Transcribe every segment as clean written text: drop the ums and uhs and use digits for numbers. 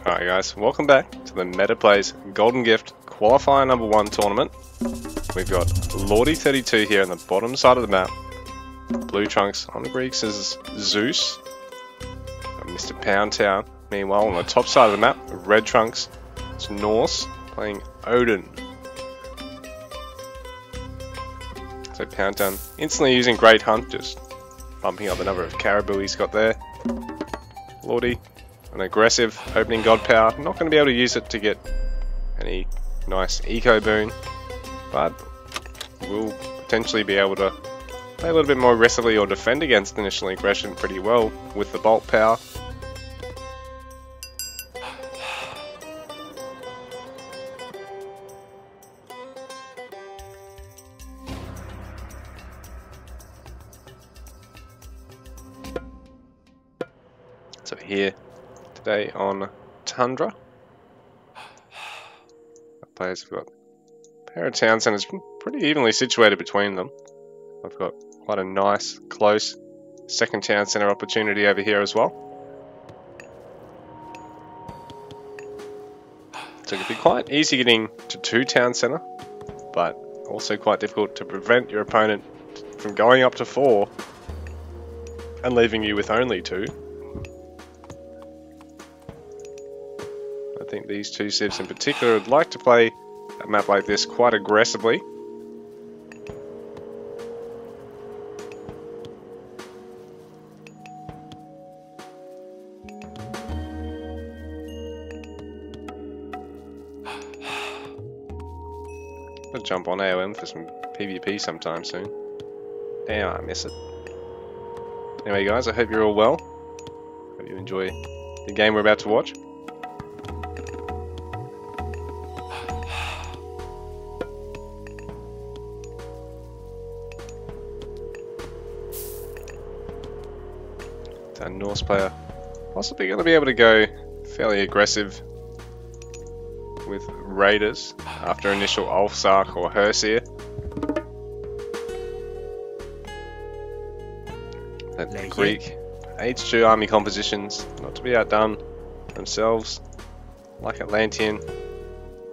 Alright guys, welcome back to the Meta Plays Golden Gift Qualifier number 1 tournament. We've got LORDI32 here on the bottom side of the map. Blue Trunks on the Greeks is Zeus. Got Mr. Pound Town. Meanwhile, on the top side of the map, Red Trunks, it's Norse playing Odin. So Pound Town instantly using Great Hunt, just bumping up the number of caribou he's got there. Lordi, an aggressive opening god power, not going to be able to use it to get any nice eco boon, but will potentially be able to play a little bit more aggressively or defend against initial aggression pretty well with the bolt power. So here today on Tundra, the players have got a pair of town centers pretty evenly situated between them. I've got quite a nice, close second town center opportunity over here as well. So it could be quite easy getting to 2 town center, but also quite difficult to prevent your opponent from going up to 4 and leaving you with only 2. I think these two civs in particular would like to play a map like this quite aggressively. I'll jump on AoM for some PvP sometime soon. Damn, I miss it. Anyway guys, I hope you're all well. Hope you enjoy the game we're about to watch. Our Norse player possibly going to be able to go fairly aggressive with Raiders after initial Ulfsark or Herseer. The Greek Age 2 army compositions, not to be outdone themselves, like Atlantean.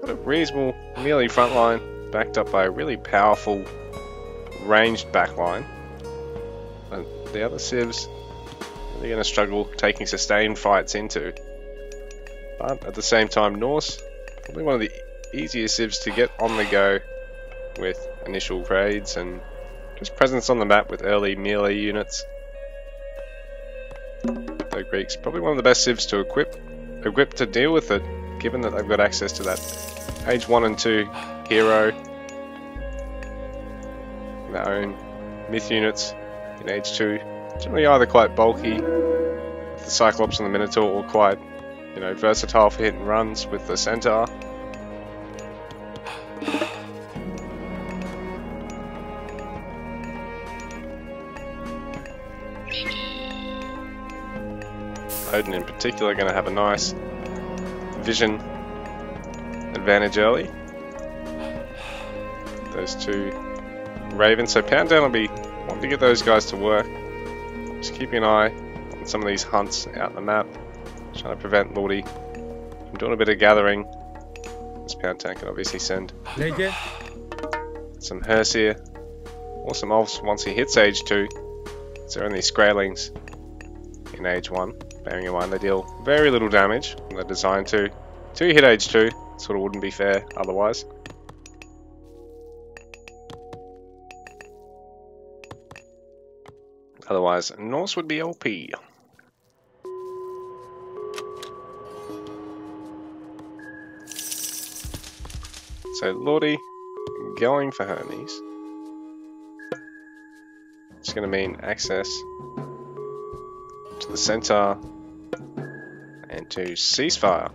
Got a reasonable melee front line backed up by a really powerful ranged backline. And the other civs, they're going to struggle taking sustained fights into. But at the same time, Norse, probably one of the easiest civs to get on the go with initial raids and just presence on the map with early melee units. The Greeks, probably one of the best civs to equip to deal with it, given that they've got access to that Age 1 and 2 hero, their own myth units in Age 2. Generally either quite bulky with the Cyclops and the Minotaur, or quite, versatile for hit and runs with the Centaur. Odin in particular going to have a nice vision advantage early. Those 2 Ravens, so Pound Down will be wanting to get those guys to work. Just keeping an eye on some of these hunts out the map, trying to prevent Lordi from doing a bit of gathering. This Pound Tank can obviously send some Herseer or some Ulfs once he hits Age 2. So there are only Skraelings in Age 1. Bearing in mind they deal very little damage, and they're designed to. Till you hit Age 2, sort of wouldn't be fair otherwise. Otherwise, Norse would be OP. So Lordi going for Hermes. It's going to mean access to the Centaur and to Ceasefire.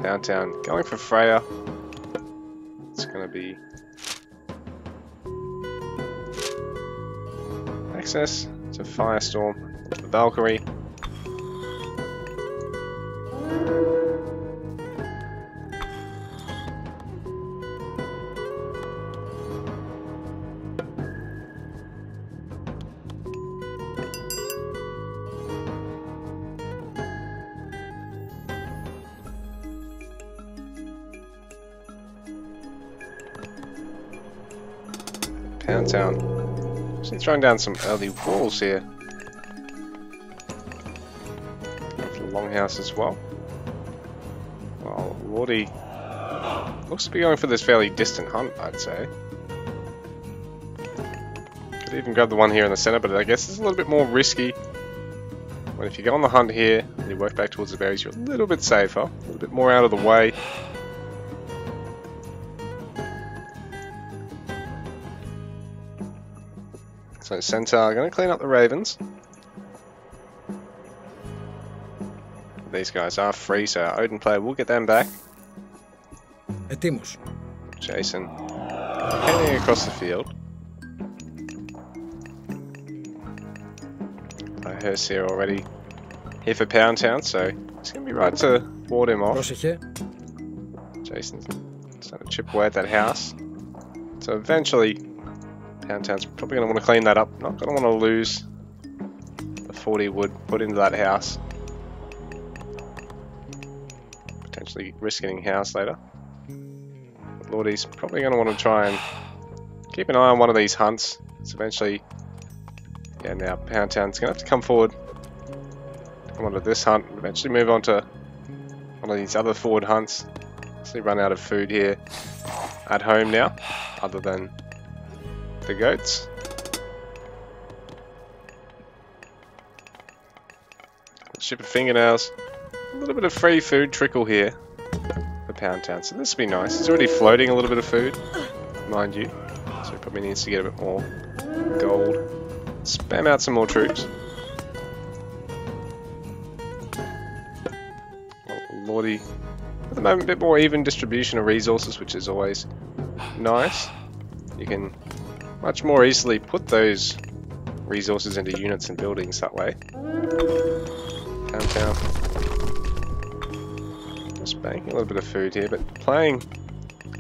Downtown going for Freya. It's going to be access to Firestorm, to the Valkyrie. Pound Town. Actually throwing down some early walls here. Going for the longhouse as well. Well, Lordi looks to be going for this fairly distant hunt, I'd say. Could even grab the one here in the center, but I guess it's a little bit more risky. But if you go on the hunt here and you work back towards the berries, you're a little bit safer, a little bit more out of the way. So Centaur going to clean up the ravens. These guys are free, so our Odin player will get them back. Jason heading across the field. Hearst here already here for Pound Town, so it's going to be right to ward him off. Jason's starting to chip away at that house. So eventually Pound Town's probably going to want to clean that up. Not going to want to lose the 40 wood put into that house. Potentially risk getting house later. But Lordi's probably going to want to try and keep an eye on one of these hunts. It's eventually, yeah, now Pound Town's going to have to come forward, come onto this hunt, and eventually move on to one of these other forward hunts. So they run out of food here at home now, other than the goats. Ship of fingernails. A little bit of free food trickle here for Pound Town, so this will be nice. It's already floating a little bit of food, mind you, so he probably needs to get a bit more gold. Spam out some more troops. Well, Lordi, at the moment, a bit more even distribution of resources, which is always nice. You can much more easily put those resources into units and buildings that way. Pound Town. Just banking a little bit of food here, but playing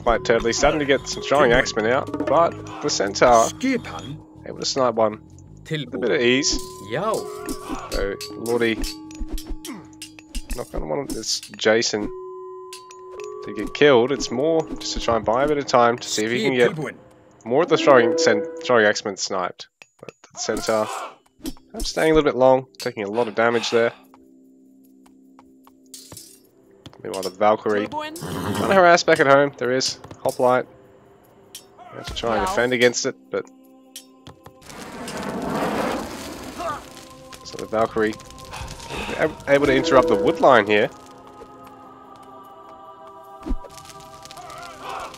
quite turtly. Starting to get some throwing axemen out, but the Centaur able to snipe one with a bit of ease. So Lordi not going to want this Jason to get killed. It's more just to try and buy a bit of time to see if he can get more of the throwing axemen sniped. But the Centaur staying a little bit long, taking a lot of damage there. Meanwhile, the Valkyrie trying to harass back at home. There is Hoplite. You have to try and defend against it, but so the Valkyrie able to interrupt the wood line here.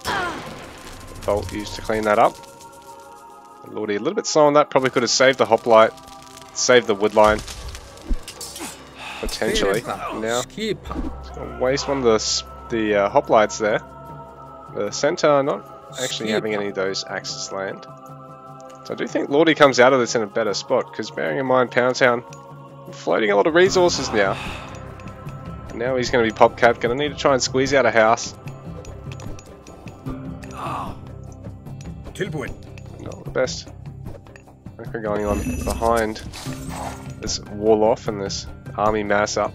The bolt used to clean that up. Lordi a little bit slow on that. Probably could have saved the Hoplite, saved the wood line. Potentially. Now, it's going to waste one of the hoplites there. The Centaur not actually having any of those axes land. So I do think Lordi comes out of this in a better spot, because bearing in mind Pound Town floating a lot of resources now. And now he's going to be pop cap, going to need to try and squeeze out a house. Not the best macro going on behind this wall off and this army mass up.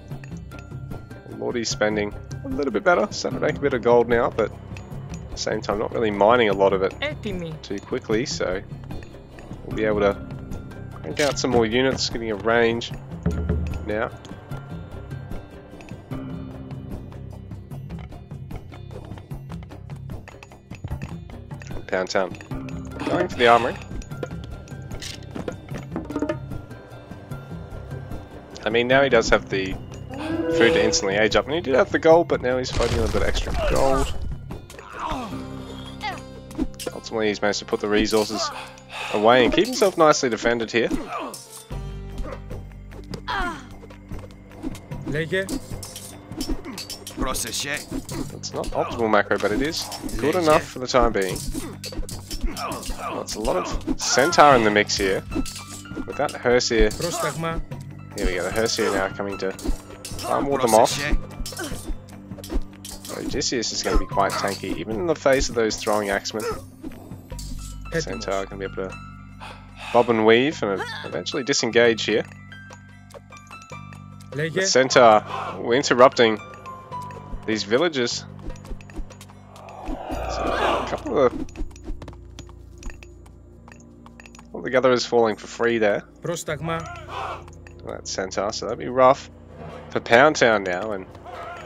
Lordi's spending a little bit better, starting to make a bit of gold now, but at the same time not really mining a lot of it too quickly, so we'll be able to crank out some more units, getting a range now. Pound Town going for the armory. I mean, now he does have the food to instantly age up, and he did have the gold, but now he's fighting a little bit extra gold. Ultimately, he's managed to put the resources away and keep himself nicely defended here. It's not optimal macro, but it is good enough for the time being. Well, it's a lot of Centaur in the mix here. With that Hersier. Here we go, the Hersier now coming to try and ward them off. So Odysseus is going to be quite tanky, even in the face of those throwing axemen. Centaur can be able to bob and weave and eventually disengage here. The Centaur interrupting these villages. So a couple of All the gatherers falling for free there. Πρόσταγμα. That centaur, so that'd be rough for Pound Town now, and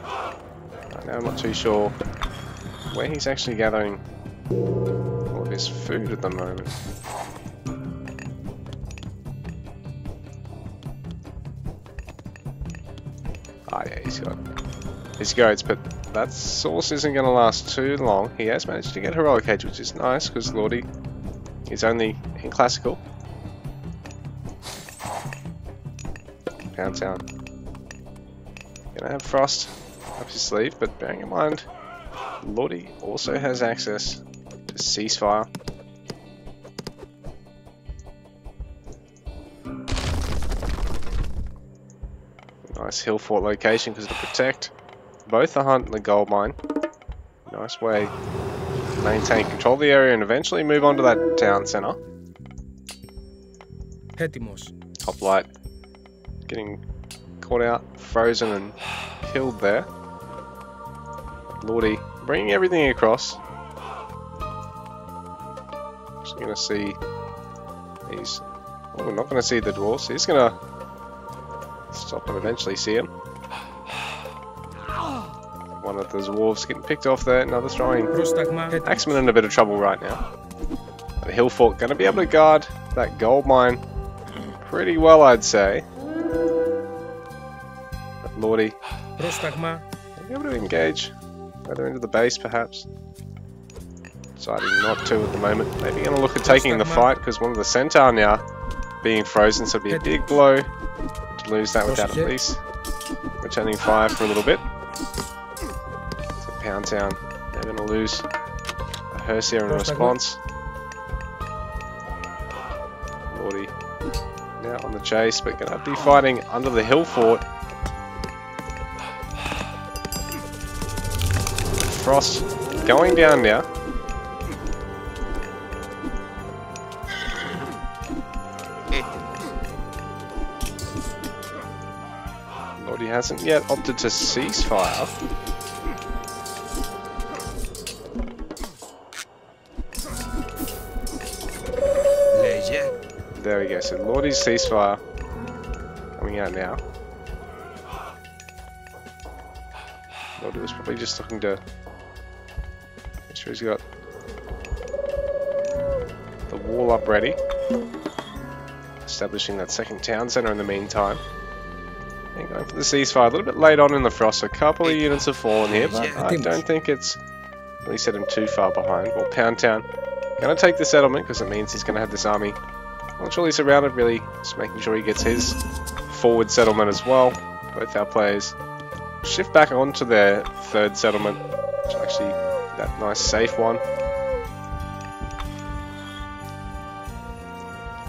right now I'm not too sure where he's actually gathering all of his food at the moment. Ah yeah, he's got his goats, but that source isn't going to last too long. He has managed to get Heroic Age, which is nice, because Lordi is only in Classical. Pound Town gonna have Frost up his sleeve, but bearing in mind, Lordi also has access to Ceasefire. Nice hill fort location because it'll protect both the hunt and the gold mine. Nice way to maintain control of the area and eventually move on to that town centre. Top light getting caught out, frozen and killed there. Lordi bringing everything across. Just going to see these. Oh, we're not going to see the dwarves. He's going to stop and eventually see him. One of the dwarves getting picked off there. Another throwing. Axeman in a bit of trouble right now. The hill fort going to be able to guard that gold mine pretty well, I'd say. But Lordi be able to engage further into the base, perhaps. Deciding not to at the moment. Maybe going to look at taking the fight because one of the centaur now being frozen, so it'd be a big blow to lose that without at least returning fire for a little bit. So Pound Town, they're going to lose a hearse here in response. Lordi now on the chase, but going to be fighting under the hill fort. Frost going down now. Lordi hasn't yet opted to ceasefire. There we go, so Lordi's ceasefire coming out now. Lordi was probably just looking to make sure he's got the wall up ready. Establishing that second town centre in the meantime. And going for the ceasefire a little bit late on in the frost. A couple of units have fallen here, but I don't think it's really set him too far behind. Well, Pound Town going to take the settlement because it means he's going to have this army not truly surrounded, really just making sure he gets his forward settlement as well. Both our players shift back onto their third settlement, which is actually that nice safe one.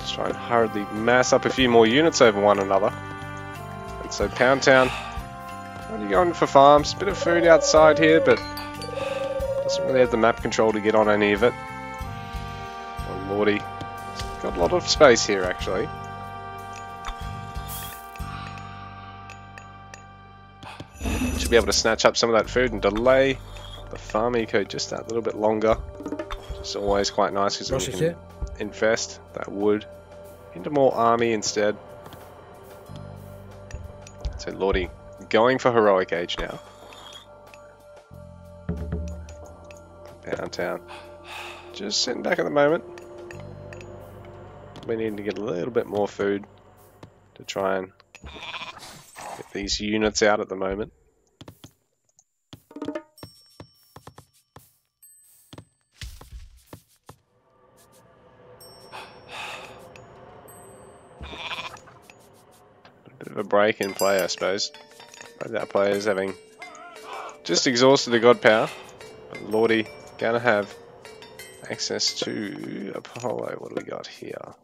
Just try and hurriedly mass up a few more units over one another. And so Pound Town, already going for farms, bit of food outside here, but doesn't really have the map control to get on any of it. Well, Lordi got a lot of space here actually. Should be able to snatch up some of that food and delay the farm eco just that little bit longer. It's always quite nice because we can invest that wood into more army instead. So Lordi going for Heroic Age now. Pound Town just sitting back at the moment. We need to get a little bit more food to try and get these units out at the moment. A bit of a break in play, I suppose. Both our players having just exhausted the god power. But Lordi gonna have access to Apollo. What do we got here?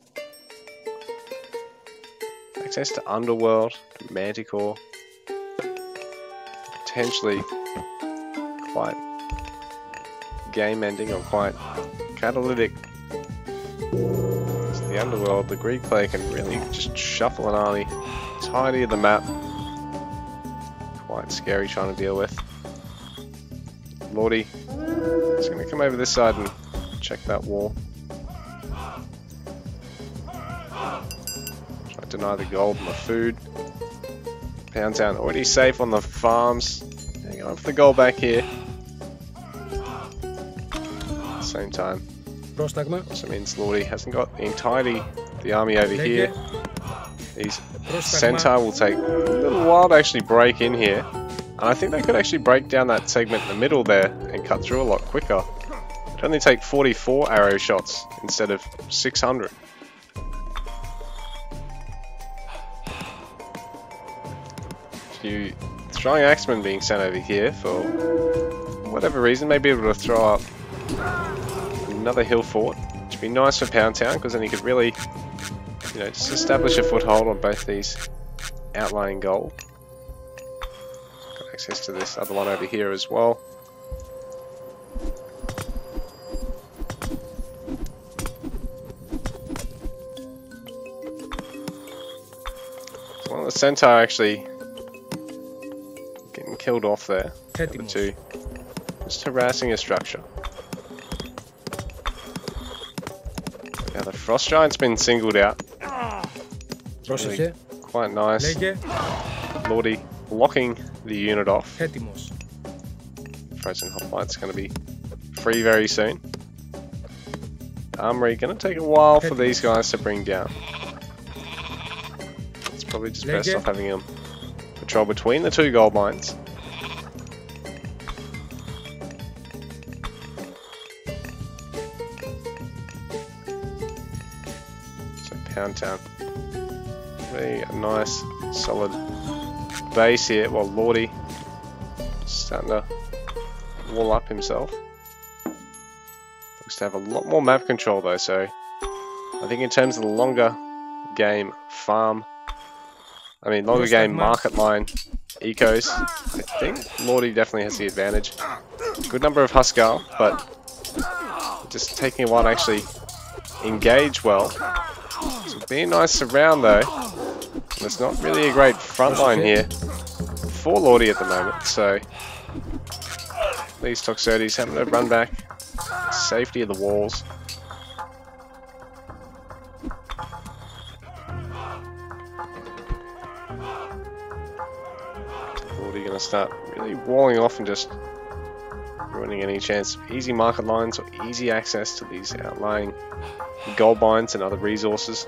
Access to Underworld, Manticore, potentially quite game-ending or quite catalytic. So the Underworld, the Greek player can really just shuffle an army tidy of the map. Quite scary trying to deal with. Lordi is going to come over this side and check that wall. deny the gold and the food. Pound Town already safe on the farms. They're going for the gold back here. At the same time, also means Lordi hasn't got the entirety of the army over here. These Centaur will take a little while to actually break in here. And I think they could actually break down that segment in the middle there and cut through a lot quicker. It'd only take 44 arrow shots instead of 600. Few throwing axemen being sent over here for whatever reason. Maybe able to throw up another hill fort, which would be nice for Pound Town because then he could really, you know, just establish a foothold on both these outlying gold. Got access to this other one over here as well. So one of the Centaur actually getting killed off there. The other two just harassing a structure. Now the Frost Giant's been singled out. Really quite nice. Lordi blocking the unit off. Frozen Hoplite's going to be free very soon. Armory going to take a while for these guys to bring down. It's probably just best off having them patrol between the two gold mines. So Pound Town. Really a nice solid base here while Lordi starting to wall up himself. Looks to have a lot more map control though, so I think in terms of the longer game farm, longer game market line ecos, I think Lordi definitely has the advantage. Good number of Huskar, but just taking a while to actually engage well. So it'll be a nice surround though. And it's not really a great front line here for Lordi at the moment, so these Toxotes having to run back. Safety of the walls. Lordi gonna start really walling off and just ruining any chance of easy market lines or easy access to these outlying gold mines and other resources.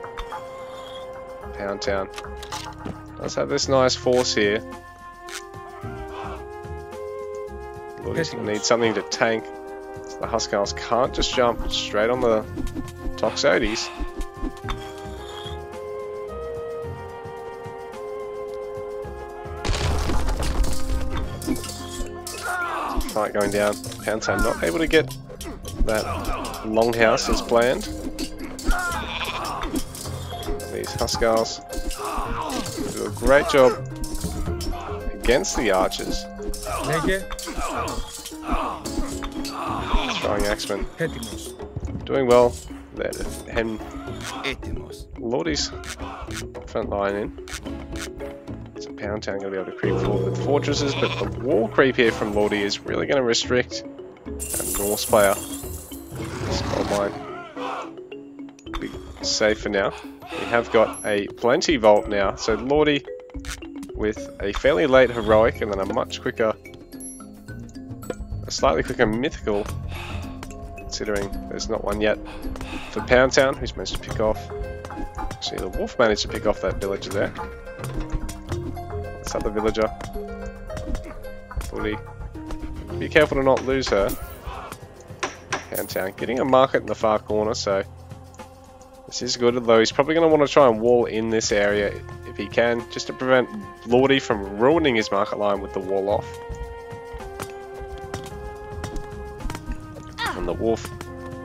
Pound Town does have this nice force here. Lordi's gonna need something to tank. So the Huskars can't just jump straight on the Toxotes. Fight going down. Pound Town not able to get that longhouse as planned. These Huskars do a great job against the archers. Throwing axemen doing well. Hem Lordi's front line in. So Pound Town going to be able to creep forward with fortresses, but the wall creep here from Lordi is really going to restrict that Norse player. This gold mine be safe for now. We have got a plenty vault now, so Lordi with a fairly late heroic and then a slightly quicker mythical, considering there's not one yet for Pound Town, who's managed to pick off. Actually, the wolf managed to pick off that villager there. This other villager. Lordi, be careful to not lose her. Pound Town getting a market in the far corner, so this is good, although he's probably going to want to try and wall in this area if he can, just to prevent Lordi from ruining his market line with the wall off. And the wolf,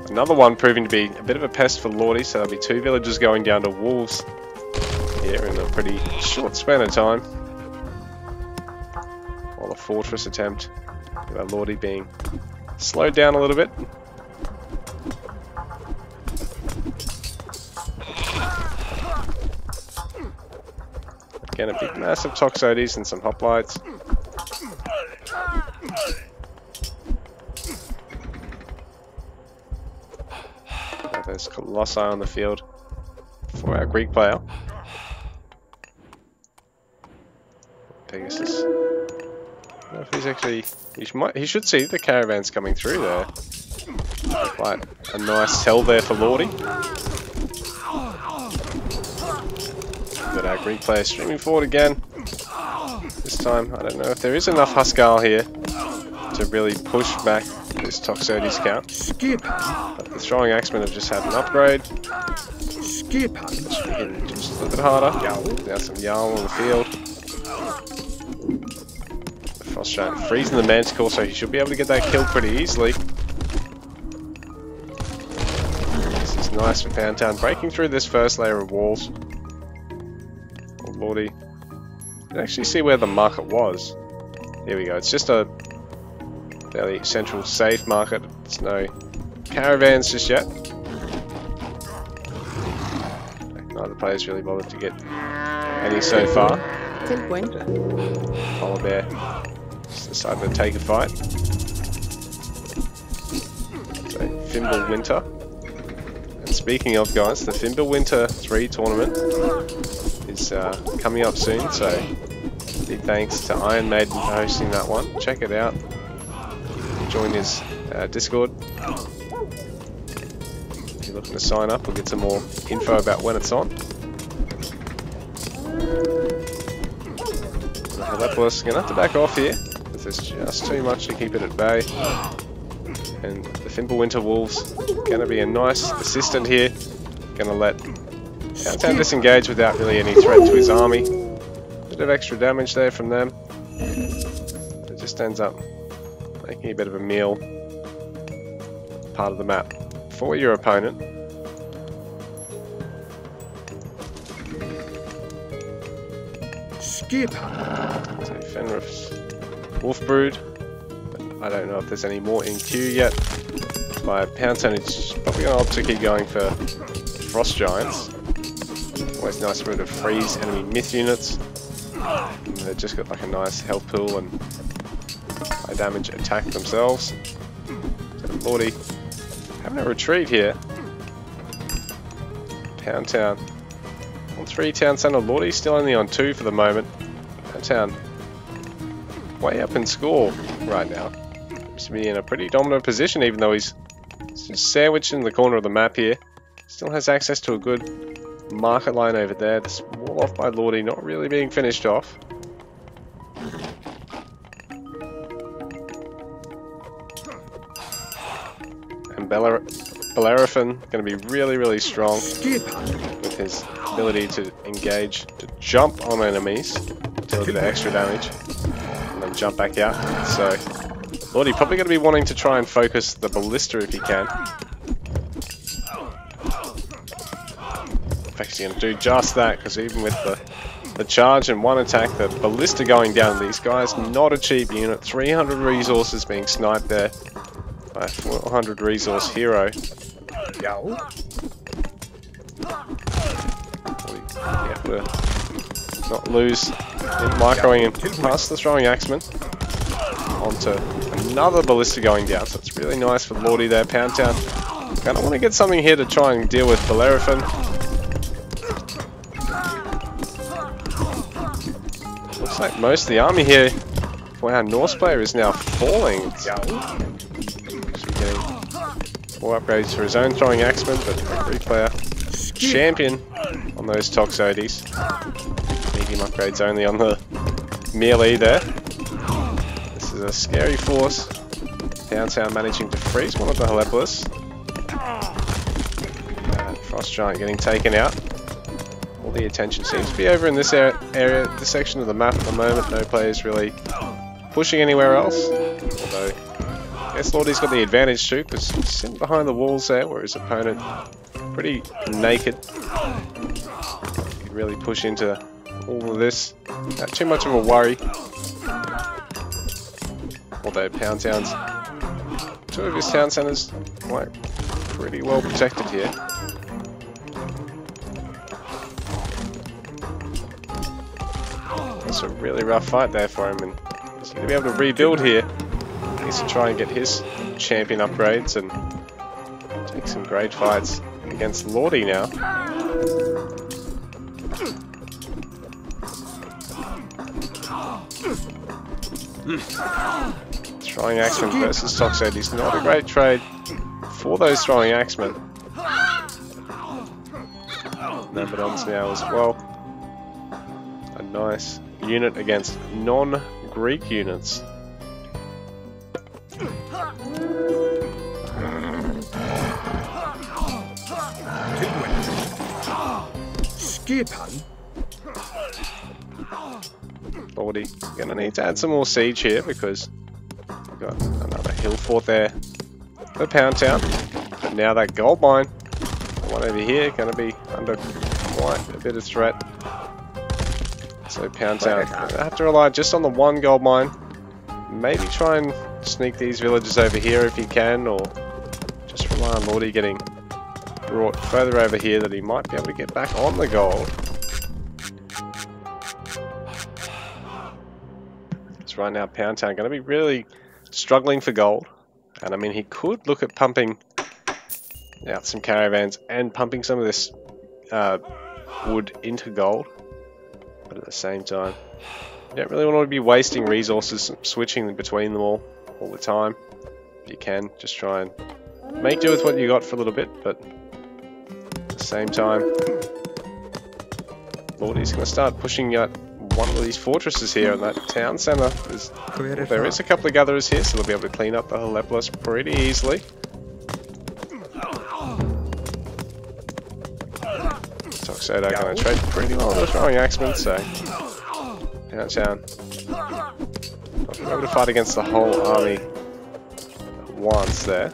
another one proving to be a bit of a pest for Lordi, so there'll be two villagers going down to wolves here in a pretty short span of time. While the fortress attempt by Lordi being slowed down a little bit. Again, a big massive Toxotes and some hoplites. There's Colossi on the field for our Greek player. Pegasus. I don't know if he's actually... He should see the caravans coming through there. Quite a nice tell there for Lordi. Got our Greek player streaming forward again. This time, I don't know if there is enough Huskarl here to really push back this Toxotes count. But the throwing axemen have just had an upgrade. Should be hitting just a little bit harder. Now some Jarl on the field. The Frost Giant freezing the Manticore, so he should be able to get that kill pretty easily. This is nice for Pound Town, breaking through this first layer of walls. Oh lordy. You can actually see where the market was. Here we go, it's just a fairly central safe market. There's no caravans just yet. Neither player's really bothered to get any so far. Polar Bear just decided to take a fight. So, Fimbulwinter. And speaking of guys, the Fimbulwinter 3 tournament is coming up soon, so big thanks to Iron Maiden for hosting that one. Check it out. Join his Discord. If you're looking to sign up, we'll get some more info about when it's on. The Helepolis going to have to back off here, because there's just too much to keep it at bay. And the Fimbulwinter Wolves going to be a nice assistant here. Going to let Pound Town disengage without really any threat to his army. Bit of extra damage there from them. It just ends up making a bit of a meal part of the map for your opponent. Skip! So Fenrith's Wolf Brood. I don't know if there's any more in queue yet. My Pound Town is probably going to opt to keep going for Frost Giants. Always nice for it to freeze enemy myth units. And they've just got like a nice health pool and high damage attack themselves. So Lordi having a retreat here. Pound Town on 3 town center. Lordi still only on 2 for the moment. Pound Town way up in score right now. Seems to be in a pretty dominant position, even though he's just sandwiched in the corner of the map here. Still has access to a good market line over there. This wall off by Lordi not really being finished off. And Bellerophon going to be really strong with his ability to engage, to jump on enemies, deal a bit of extra damage, and then jump back out. So Lordi probably going to be wanting to try and focus the Ballista if he can. In fact, he's going to do just that, because even with the charge and one attack, the Ballista going down, these guys, not a cheap unit. 300 resources being sniped there by a 400 resource hero. You have to not lose microing him past the throwing axeman onto another Ballista going down. So it's really nice for Lordi there. Pound Town kind of want to get something here to try and deal with Bellerophon. Looks like most of the army here for our Norse player is now falling. It's actually getting more upgrades for his own throwing axeman, but the Greek player champion on those Toxotes. Medium upgrades only on the melee there. This is a scary force. Pound Town managing to freeze one of the Helepolis. Frost Giant getting taken out. All the attention seems to be over in this area, this section of the map at the moment. No players really pushing anywhere else. Although, I guess Lordi's got the advantage too, because he's sitting behind the walls there, where his opponent pretty naked. He could really push into all of this. Not too much of a worry. Although Pound Town's 2 of his town centers quite pretty well protected here. It's a really rough fight there for him, and he's going to be able to rebuild here. He needs to try and get his champion upgrades and take some great fights against Lordi now. Throwing Axemen versus Toxotes, not a great trade for those throwing Axemen. Myrmidons now as well. A nice unit against non-Greek units. Lordi gonna need to add some more siege here because we've got another hill fort there for Pound Town. But now that gold mine, the one over here, gonna be under quite a bit of threat. So Pound Town gonna have to rely just on the one gold mine. Maybe try and sneak these villages over here if he can, or just rely on Lordi getting brought further over here that he might be able to get back on the gold. So right now Pound Town going to be really struggling for gold, and I mean he could look at pumping out some caravans and pumping some of this wood into gold, but at the same time you don't really want to be wasting resources switching between them all the time. If you can, just try and make do with what you got for a little bit, but at the same time Lordi's going to start pushing out one of these fortresses here, and that town centre is, well, there is a couple of gatherers here, so they'll be able to clean up the Helepolis pretty easily. Toxoto going to trade pretty well with throwing Axemen, so Pound Town not going to be able to fight against the whole army at once there.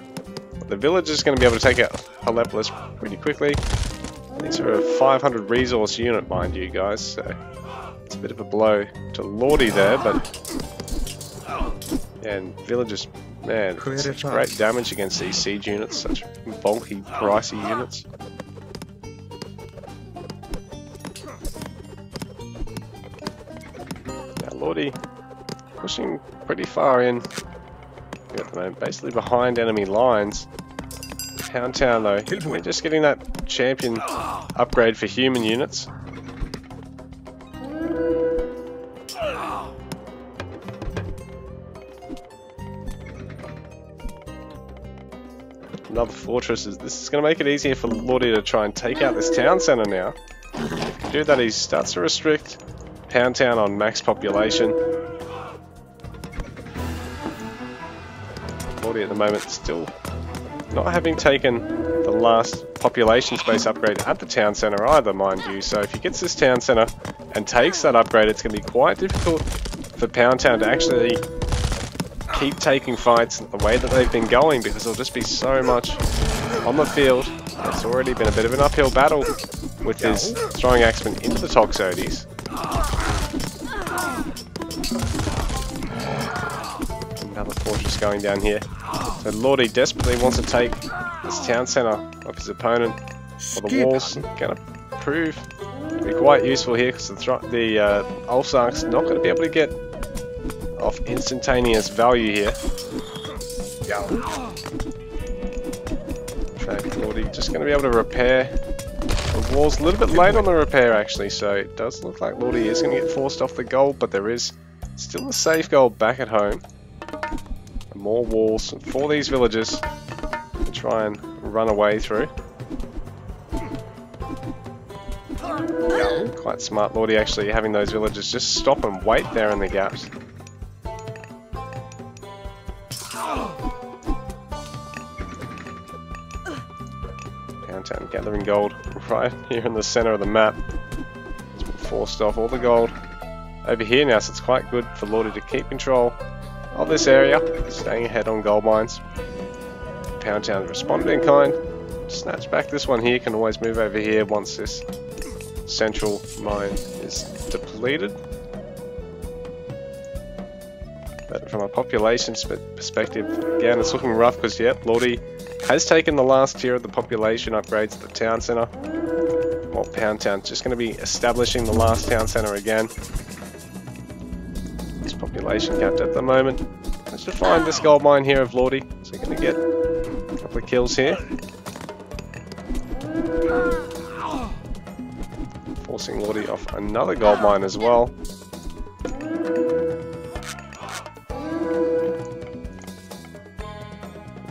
But the village is going to be able to take out Helepolis pretty quickly. These are a 500 resource unit, mind you guys, so it's a bit of a blow to Lordi there, but yeah, and villagers, man, such great damage against these siege units, such bulky, pricey units. Now Lordi pushing pretty far in at the moment, basically behind enemy lines. Pound Town though, we're just getting that champion upgrade for human units. Another fortress. This is going to make it easier for Lordi to try and take out this town centre now. To do that, he starts to restrict Pound Town on max population. Lordi at the moment still not having taken the last population space upgrade at the town centre either, mind you. So if he gets this town centre and takes that upgrade, it's going to be quite difficult for Pound Town to actually keep taking fights the way that they've been going, because there'll just be so much on the field. It's already been a bit of an uphill battle with his throwing Axemen into the Toxotes. Another fortress going down here. So Lordi desperately wants to take this town centre of his opponent. Well, the walls are going to prove to be quite useful here, because the Ulfsark's not going to be able to get off instantaneous value here. Okay, Lordi just going to be able to repair the walls a little bit late on the repair actually, so it does look like Lordi is going to get forced off the gold, but there is still a safe gold back at home. And more walls for these villagers to try and run away through. Quite smart Lordi actually having those villagers just stop and wait there in the gaps. Town gathering gold right here in the center of the map. It's been forced off all the gold over here now, so it's quite good for Lordi to keep control of this area, staying ahead on gold mines. Pound Town responded in kind, snatch back this one here, can always move over here once this central mine is depleted. But from a population perspective, again, it's looking rough because, yep, Lordi has taken the last tier of the population upgrades at the town centre. Well, Pound Town's just going to be establishing the last town centre again. This population capped at the moment. Let's just find this gold mine here of Lordi. So we're going to get a couple of kills here. Forcing Lordi off another gold mine as well.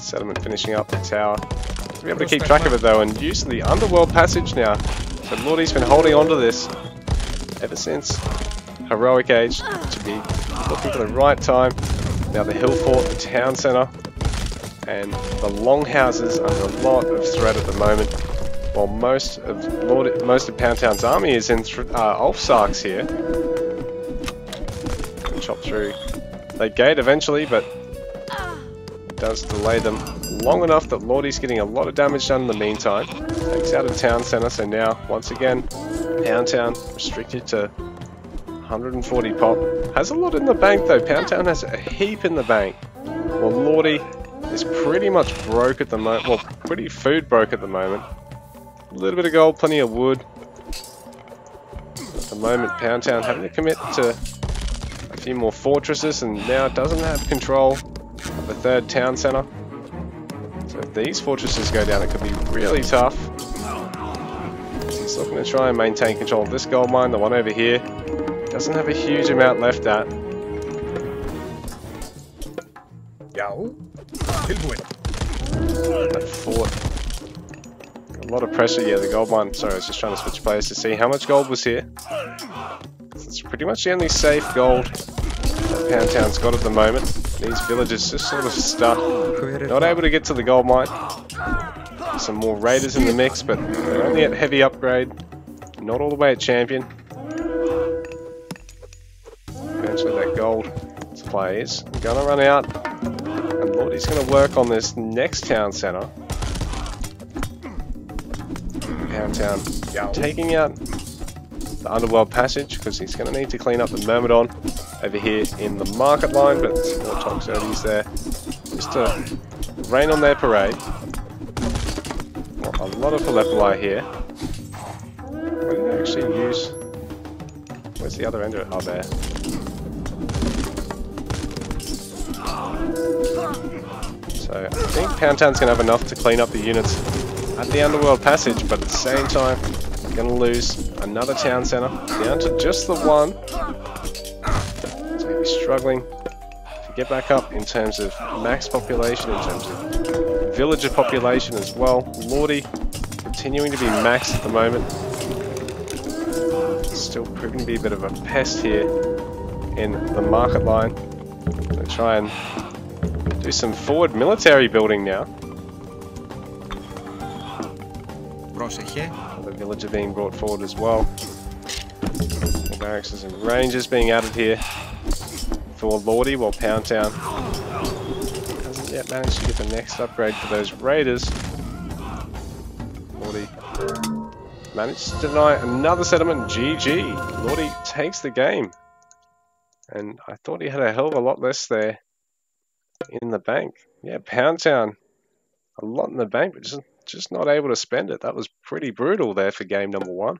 settlement finishing up the tower. To be able to keep track of it though, and use the underworld passage now. So Lordi's been holding on to this ever since Heroic Age, to be looking for the right time. Now the hill fort, the town centre, and the longhouses under a lot of threat at the moment. While most of Pound Town's army is in Ulfsarks here. Can chop through. They gate eventually, but it does delay them long enough that Lordi's getting a lot of damage done in the meantime. Takes out a town centre, so now once again Pound Town restricted to 140 pop. Has a lot in the bank though. Pound Town has a heap in the bank. While Lordi is pretty much broke at the moment. Well, pretty food broke at the moment. A little bit of gold, plenty of wood. At the moment, Pound Town having to commit to a few more fortresses, and now doesn't have control of the third town centre. So if these fortresses go down, it could be really tough. He's looking to try and maintain control of this gold mine, the one over here. Doesn't have a huge amount left at. That fort. A lot of pressure, yeah, the gold mine. Sorry, I was just trying to switch players to see how much gold was here. It's pretty much the only safe gold that Pound Town's got at the moment. These villages just sort of stuck. Not able to get to the gold mine. Some more raiders in the mix, but they're only at heavy upgrade. Not all the way at champion. Eventually that gold supply is gonna run out. And Lordi's gonna work on this next town centre. Pound Town taking out the underworld passage because he's going to need to clean up the Myrmidon over here in the market line, but more Toxotes there just to rain on their parade. Well, a lot of Polepoli here. Where did they actually use? Where's the other end of it? Oh, there. So I think Pound Town's going to have enough to clean up the units at the underworld passage, but at the same time going to lose another town centre down to just the one. So he's struggling to get back up in terms of max population, in terms of villager population as well. Lordi continuing to be maxed at the moment. Still proving to be a bit of a pest here in the market line. Going to try and do some forward military building now. The villager being brought forward as well. More barracks and rangers being added here for Lordi, while Pound Town hasn't yet managed to get the next upgrade for those raiders. Lordi managed to deny another settlement. GG. Lordi takes the game. And I thought he had a hell of a lot less there in the bank. Yeah, Pound Town, a lot in the bank, but just not able to spend it. That was pretty brutal there for game number 1.